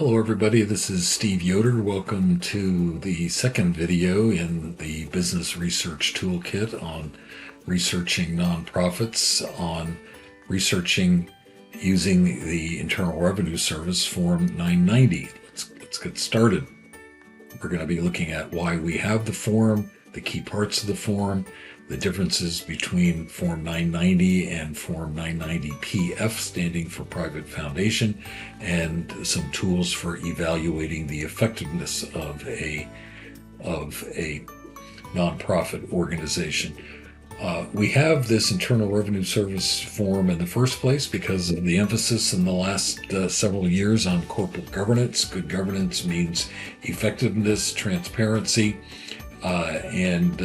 Hello everybody, this is Steve Yoder. Welcome to the second video in the Business Research Toolkit on researching nonprofits, on researching using the Internal Revenue Service Form 990. Let's get started. We're going to be looking at why we have the form, the key parts of the form, the differences between Form 990 and Form 990-PF, standing for Private Foundation, and some tools for evaluating the effectiveness of a nonprofit organization. We have this Internal Revenue Service form in the first place because of the emphasis in the last several years on corporate governance. Good governance means effectiveness, transparency, and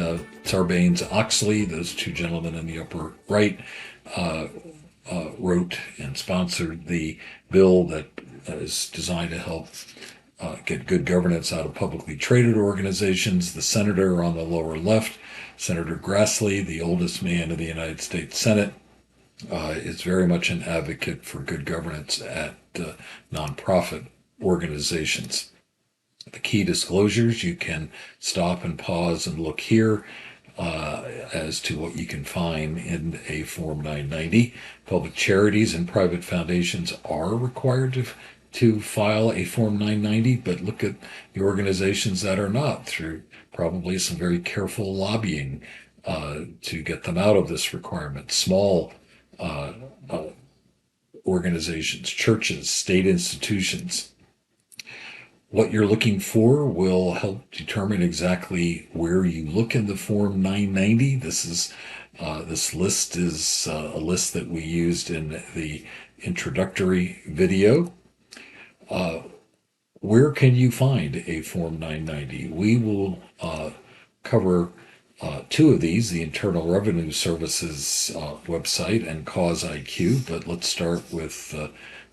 Sarbanes-Oxley, those two gentlemen in the upper right, wrote and sponsored the bill that is designed to help get good governance out of publicly traded organizations. The senator on the lower left, Senator Grassley, the oldest man in the United States Senate, is very much an advocate for good governance at nonprofit organizations. The key disclosures, you can stop and pause and look here as to what you can find in a Form 990. Public charities and private foundations are required to file a Form 990, but look at the organizations that are not, through probably some very careful lobbying to get them out of this requirement. Small organizations, churches, state institutions. What you're looking for will help determine exactly where you look in the Form 990. This list is a list that we used in the introductory video. Where can you find a Form 990? We will cover two of these, the Internal Revenue Service's website and Cause IQ, but let's start with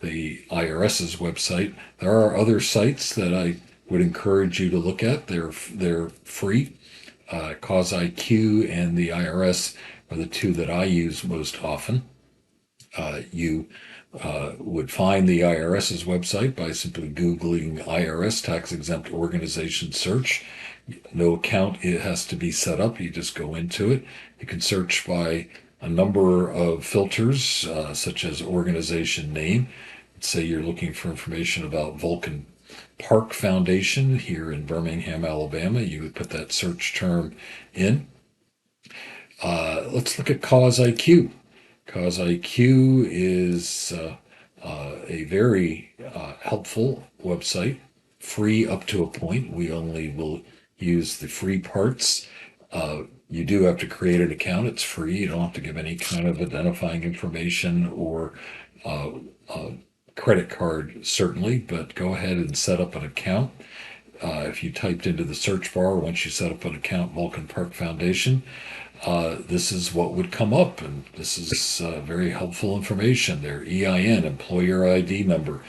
the IRS's website. There are other sites that I would encourage you to look at. They're free. Cause IQ and the IRS are the two that I use most often. You would find the IRS's website by simply Googling IRS tax exempt organization search. No account it has to be set up. You just go into it. You can search by a number of filters, such as organization name. Let's say you're looking for information about Vulcan Park Foundation here in Birmingham, Alabama. You would put that search term in. Let's look at Cause IQ. Cause IQ is a very helpful website, free up to a point. We only will use the free parts. You do have to create an account. It's free. You don't have to give any kind of identifying information or credit card, certainly, but go ahead and set up an account. If you typed into the search bar, once you set up an account, Vulcan Park Foundation, this is what would come up, and this is very helpful information. Their EIN, employer ID number,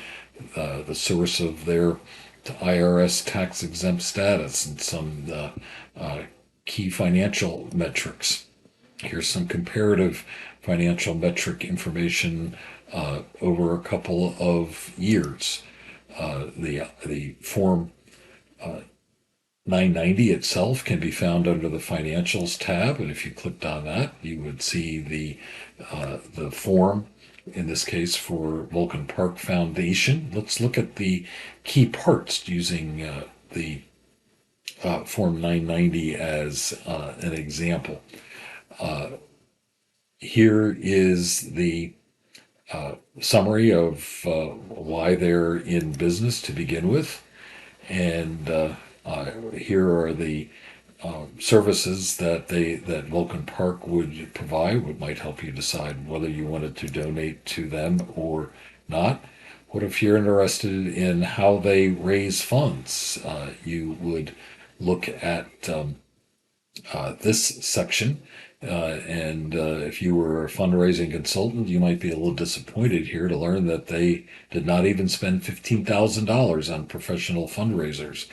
the source of their IRS tax exempt status, and some key financial metrics. Here's some comparative financial metric information over a couple of years. The Form 990 itself can be found under the Financials tab, and if you clicked on that, you would see the form, in this case for Vulcan Park Foundation. Let's look at the key parts using the Form 990 as an example. Here is the summary of why they're in business to begin with, and here are the services that Vulcan Park would provide, what might help you decide whether you wanted to donate to them or not. What if you're interested in how they raise funds? You would look at this section. And if you were a fundraising consultant, you might be a little disappointed here to learn that they did not even spend $15,000 on professional fundraisers.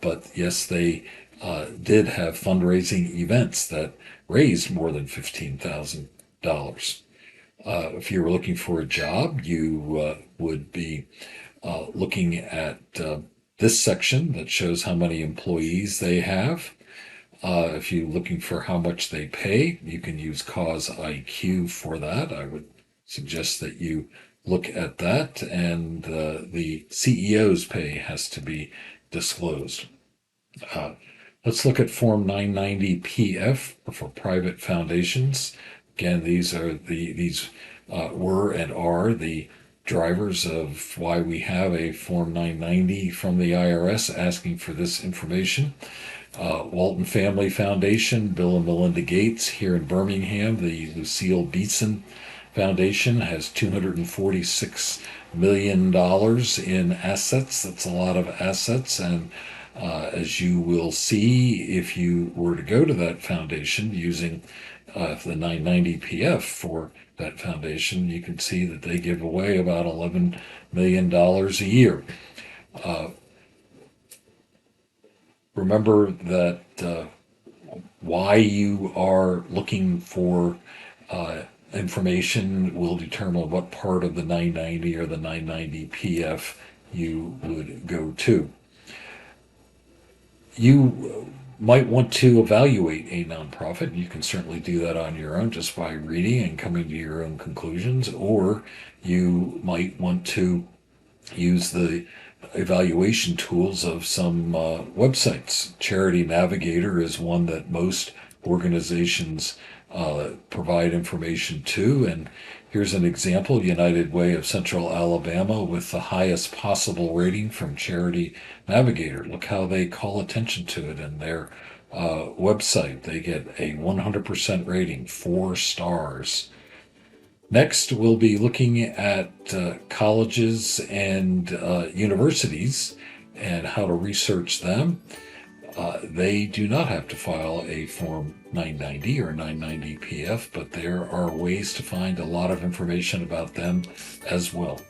But yes, they did have fundraising events that raised more than $15,000. If you were looking for a job, you would be looking at this section that shows how many employees they have. If you're looking for how much they pay, you can use Cause IQ for that. I would suggest that you look at that, and the CEO's pay has to be disclosed. Uh, let's look at Form 990 PF for private foundations. Again, these were and are the drivers of why we have a Form 990 from the IRS asking for this information. Walton Family Foundation, Bill and Melinda Gates here in Birmingham. The Lucille Beeson Foundation has $246 million in assets. That's a lot of assets. And as you will see, if you were to go to that foundation using the 990 PF for that foundation, you can see that they give away about $11 million a year. Remember that why you are looking for information will determine what part of the 990 or the 990 PF you would go to. You might want to evaluate a nonprofit. You can certainly do that on your own just by reading and coming to your own conclusions, or you might want to use the evaluation tools of some websites. Charity Navigator is one that most organizations provide information to. And here's an example: United Way of Central Alabama with the highest possible rating from Charity Navigator. Look how they call attention to it in their website. They get a 100% rating, 4 stars. Next, we'll be looking at colleges and universities and how to research them. They do not have to file a Form 990 or 990 PF, but there are ways to find a lot of information about them as well.